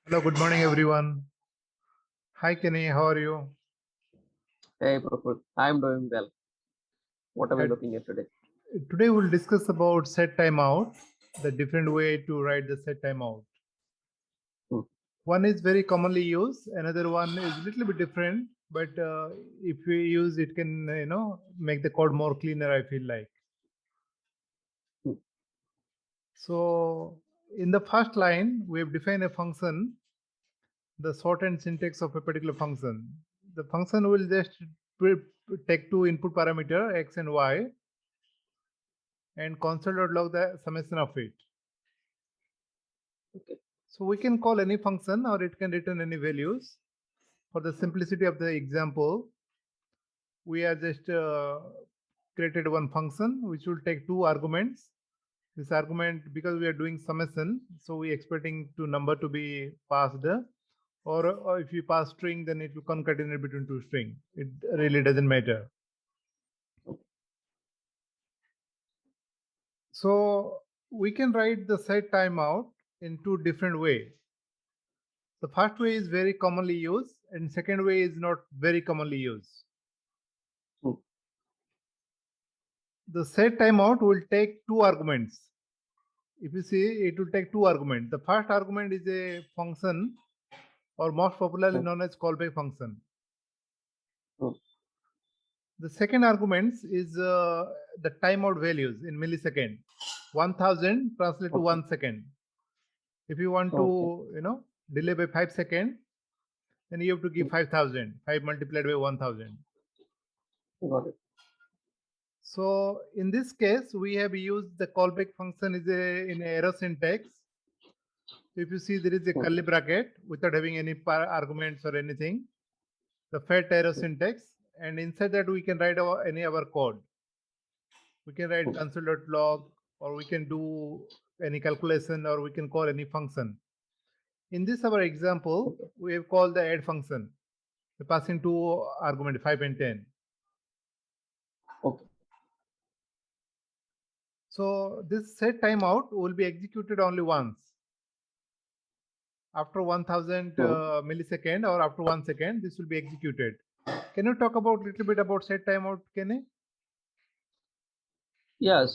Hello, good morning, everyone. Hi, Kenny. How are you? Hey, Praful. I'm doing well. What are we Uh, looking at today? Today, we'll discuss about set timeout, the different way to write the set timeout. Hmm. One is very commonly used. Another one is a little bit different, but if we use it, can make the code more cleaner. I feel like Hmm. so. In the first line, we have defined a function, the shortened syntax of a particular function. The function will just take two input parameter x and y and console.log the summation of it. Okay. So we can call any function or it can return any values. For the simplicity of the example, we are just created one function which will take two arguments. This argument, because we are doing summation, so we expecting two number to be passed, or if you pass string, then it will concatenate between two string. It really doesn't matter. So we can write the set timeout in two different ways. The first way is very commonly used, and second way is not very commonly used. Hmm. The set timeout will take two arguments. If you see, it will take two arguments. The first argument is a function, or most popularly Hmm. known as callback function. Hmm. The second argument is the timeout values in millisecond. 1000 translate to Okay. 1 second. If you want Okay. to, delay by 5 seconds, then you have to give Hmm. 5000. 5 multiplied by 1000. Got it. So in this case, we have used the callback function is in arrow syntax. So if you see, there is a Hmm. curly bracket without having any arguments or anything, the fat arrow Hmm. syntax, and inside that we can write any of our code. We can write Hmm. console.log, or we can do any calculation, or we can call any function. In this our example, Okay. we have called the add function, passing two argument 5 and 10. Okay. So this set timeout will be executed only once. After 1000 Hmm. millisecond or after 1 second, this will be executed. Can you talk about little bit about set timeout, Kenny? Yeah.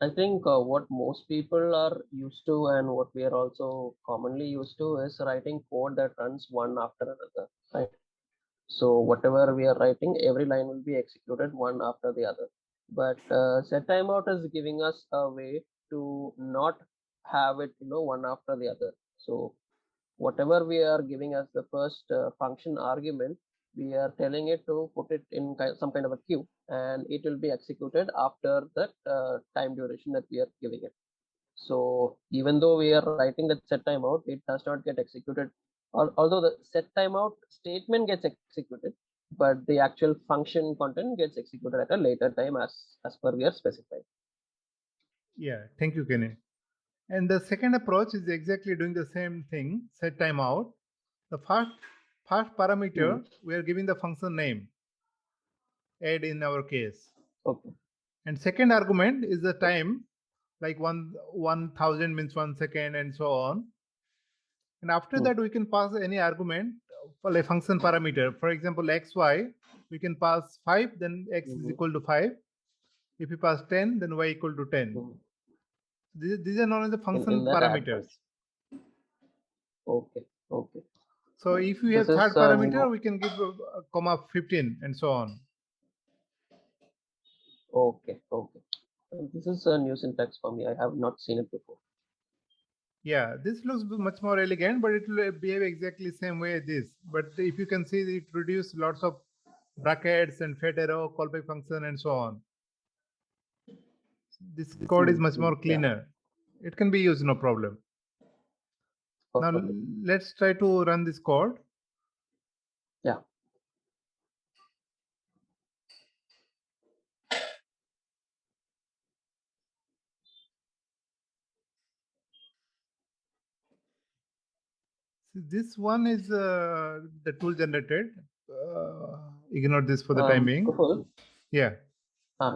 I think what most people are used to and what we are also commonly used to is writing code that runs one after another, right? So whatever we are writing, every line will be executed one after the other. But set timeout is giving us a way to not have it, one after the other. So whatever we are giving as the first function argument, we are telling it to put it in some kind of a queue, and it will be executed after that time duration that we are giving it. So even though we are writing that set timeout, it does not get executed. Although the set timeout statement gets executed, but the actual function content gets executed at a later time as per we are specified. Yeah, thank you, Kenny. And the second approach is exactly doing the same thing, set timeout. The first Hmm. parameter, we are giving the function name, add in our case. Okay. And second argument is the time, like 1000 means 1 second and so on. And after Hmm. that, we can pass any argument for a function parameter. For example, xy, we can pass 5, then x is Hmm. equal to 5. If we pass 10, then y equal to 10. Hmm. These are known as the In function that add parameters. function. Okay. Okay. So if we This have is third parameter, new. we can give comma 15 and so on. Okay. Okay. This is a new syntax for me. I have not seen it before. Yeah, this looks much more elegant, but it will behave exactly same way as this. But if you can see, it reduce lots of brackets and fat arrow, callback function, and so on. This code is Hmm. much Hmm. more Yeah. cleaner. It can be used, no problem. Now Perfect. let's try to run this code. Yeah. See, this one is the tool generated. Ignore this for the time being. Praful. Yeah.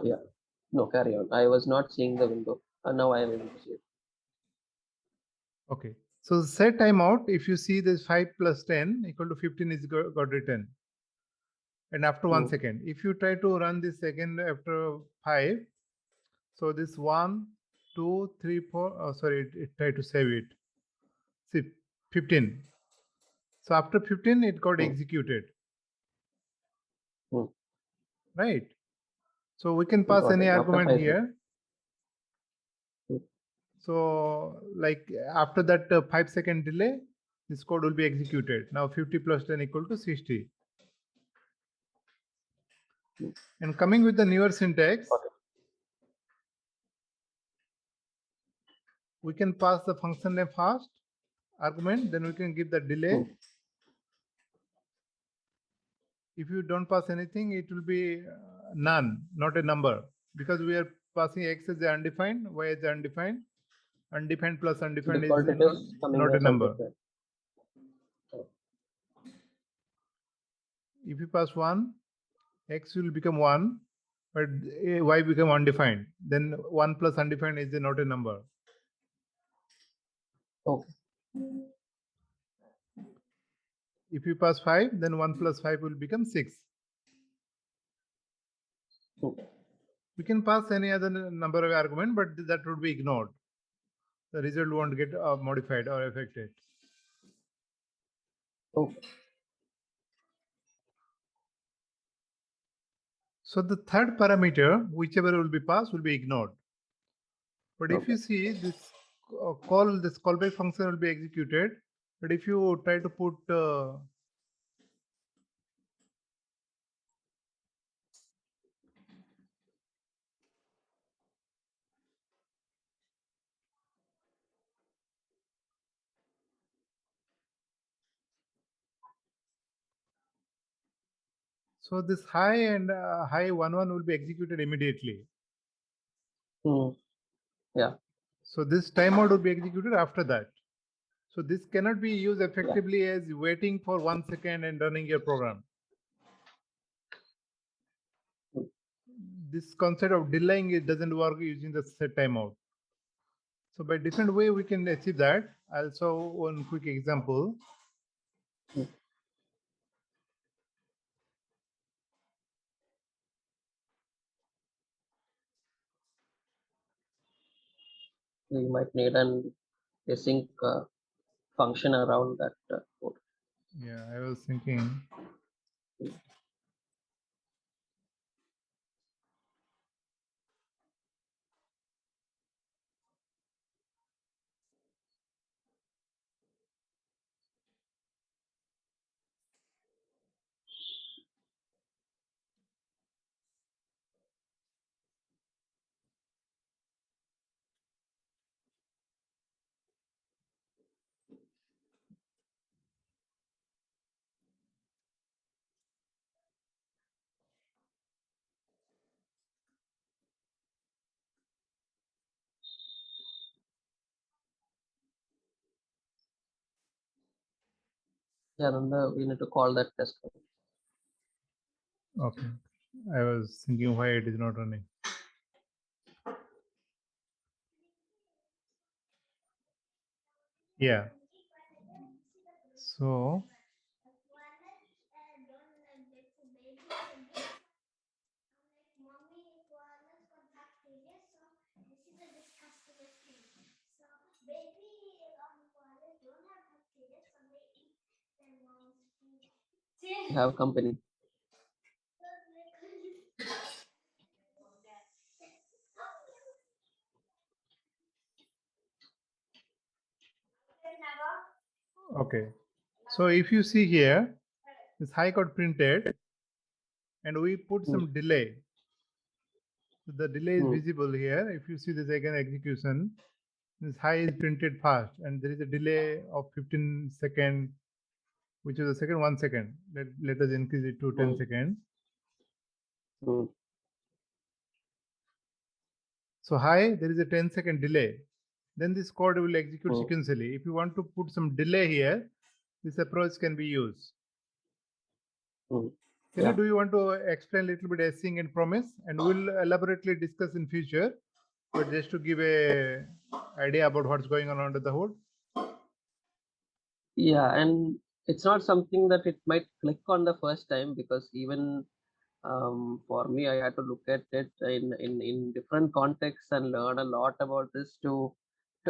Yeah. No, carry on. I was not seeing the window. Now I am able to see it. Okay. So set timeout, if you see this 5 plus 10 equal to 15 is got written. And after 1 second, if you try to run this second after 5, so this 1, 2, 3, 4, sorry, it tried to save it. See, 15. So after 15, it got executed. Right? So we can pass any argument here. So like after that 5-second delay, this code will be executed. Now 50 plus 10 equal to 60. And coming with the newer syntax, we can pass the function name first argument, then we can give the delay. If you don't pass anything, it will be none, not a number, because we are passing x as undefined, y as undefined. Undefined plus undefined is not a number. If you pass 1, x will become 1, but y become undefined. Then 1 plus undefined is not a number. Okay. If you pass 5, then 1 plus 5 will become 6. We can pass any other number of argument, but that would be ignored. The result won't get modified or affected. Okay. So the third parameter, whichever will be passed, will be ignored. But if you see this this callback function will be executed. But if you try to put so this high and high 1-1 will be executed immediately. Yeah. So this timeout will be executed after that. So this cannot be used effectively as waiting for 1 second and running your program. This concept of delaying it doesn't work using the set timeout. So by different way we can achieve that. I'll show one quick example. We might need an async function around that code. Yeah, I was thinking. Yeah, then we need to call that test. Okay. I was thinking why it is not running. Yeah. So Have company. okay. So if you see here, this high got printed and we put some delay. So the delay is visible here. If you see this again execution, this high is printed fast and there is a delay of 15 seconds, which is a second 1 second. Let us increase it to 10 seconds. So high, there is a 10-second delay. Then this code will execute sequentially. If you want to put some delay here, this approach can be used. Kelly, do you want to explain a little bit async and promise? And we'll elaborately discuss in future, but just to give a idea about what's going on under the hood. Yeah, and it's not something that it might click on the first time, because even for me, I had to look at it in different contexts and learn a lot about this to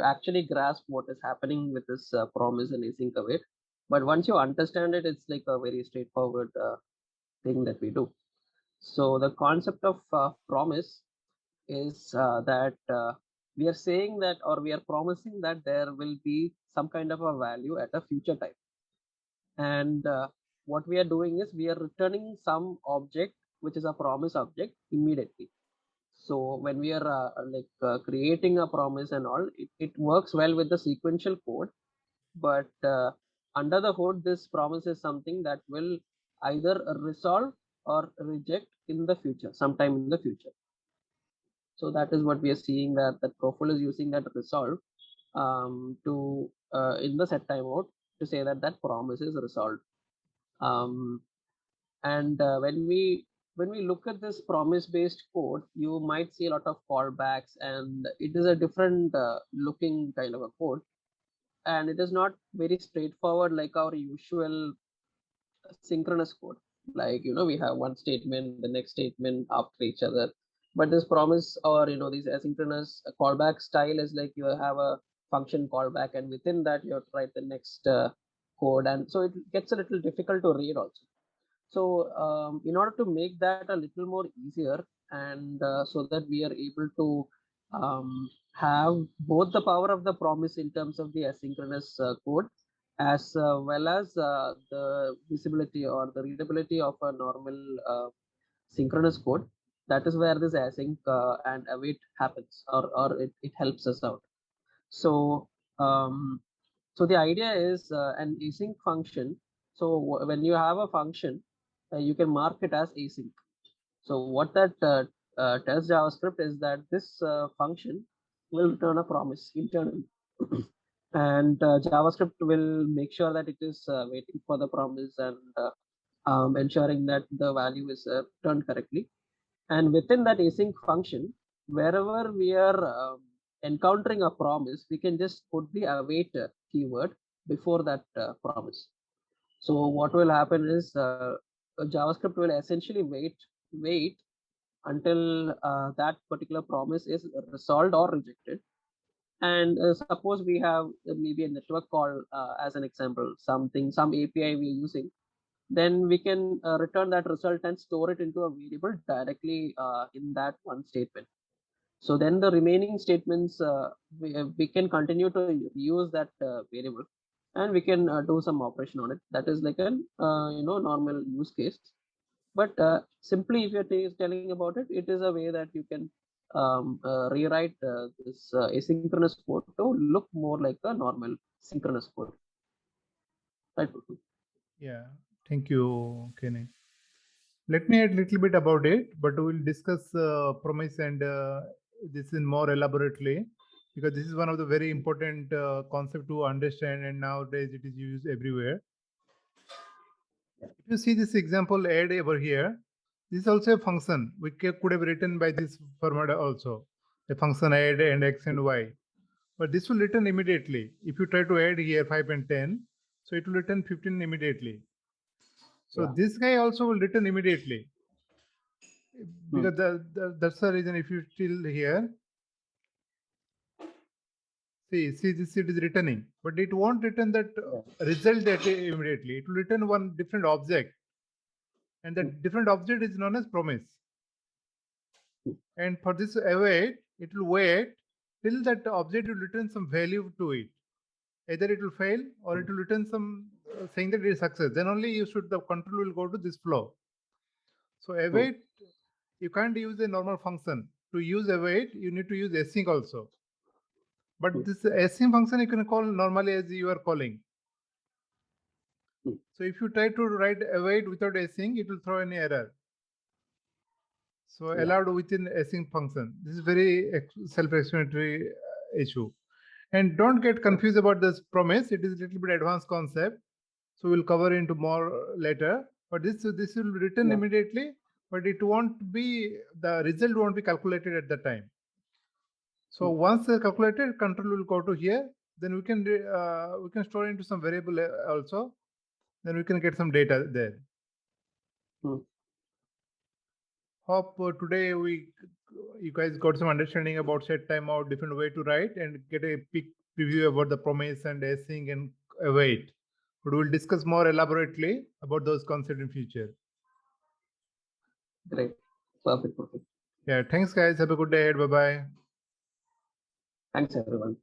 actually grasp what is happening with this promise and async await. But once you understand it, it's like a very straightforward thing that we do. So the concept of promise is that we are saying that, or we are promising that there will be some kind of a value at a future time. And what we are doing is we are returning some object which is a promise object immediately. So when we are creating a promise and all, it works well with the sequential code. But under the hood, this promise is something that will either resolve or reject in the future, sometime in the future. So that is what we are seeing, that the profile is using that resolve to in the set timeout to say that that promise is resolved. Um, and when we look at this promise based code, you might see a lot of callbacks, and it is a different looking kind of a code, and it is not very straightforward like our usual synchronous code. Like, we have one statement, the next statement after each other. But this promise, or this asynchronous callback style is like you have a function callback, and within that you have to write the next code, and so it gets a little difficult to read also. So in order to make that a little more easier, and so that we are able to have both the power of the promise in terms of the asynchronous code, as well as the visibility or the readability of a normal synchronous code, that is where this async and await happens, or it helps us out. So um, so the idea is an async function. So when you have a function, you can mark it as async. So what that tells JavaScript is that this function will return a promise internally. And JavaScript will make sure that it is waiting for the promise, and ensuring that the value is returned correctly. And within that async function, wherever we are encountering a promise, we can just put the await keyword before that promise. So what will happen is JavaScript will essentially wait until that particular promise is resolved or rejected. And suppose we have maybe a network call as an example, some API we're using, then we can return that result and store it into a variable directly in that one statement. So then the remaining statements, we can continue to use that variable, and we can do some operation on it. That is like an normal use case. But simply, if you're telling about it, it is a way that you can rewrite this asynchronous code to look more like a normal synchronous code. Right? Yeah, thank you, Kenny. Let me add a little bit about it, but we'll discuss promise and this in more elaborately, because this is one of the very important concept to understand, and nowadays it is used everywhere. If you see this example add over here, this is also a function we could have written by this format also, a function add and x and y. But this will return immediately. If you try to add here 5 and 10, so it will return 15 immediately. So this guy also will return immediately. Because that's the reason, if you still here, see this, it is returning, but it won't return that result that immediately. It will return one different object, and that different object is known as promise. And for this await, it will wait till that object will return some value to it. Either it will fail or it will return some saying that it is success. Then only the control will go to this flow. So await, you can't use a normal function. To use await, you need to use async also. But this async function you can call normally as you are calling. So if you try to write await without async, it will throw any error. So allowed within async function. This is very self-explanatory issue. And don't get confused about this promise. It is a little bit advanced concept. So we'll cover into more later. But this will return immediately, but it won't be, the result won't be calculated at the time. So once calculated, control will go to here. then we can store into some variable also. Then we can get some data there. Hope today you guys got some understanding about set timeout, different way to write, and get a quick preview about the promise and async and await. But we'll discuss more elaborately about those concepts in future. Great. Perfect. Yeah, thanks guys. Have a good day ahead. Bye-bye. Thanks everyone.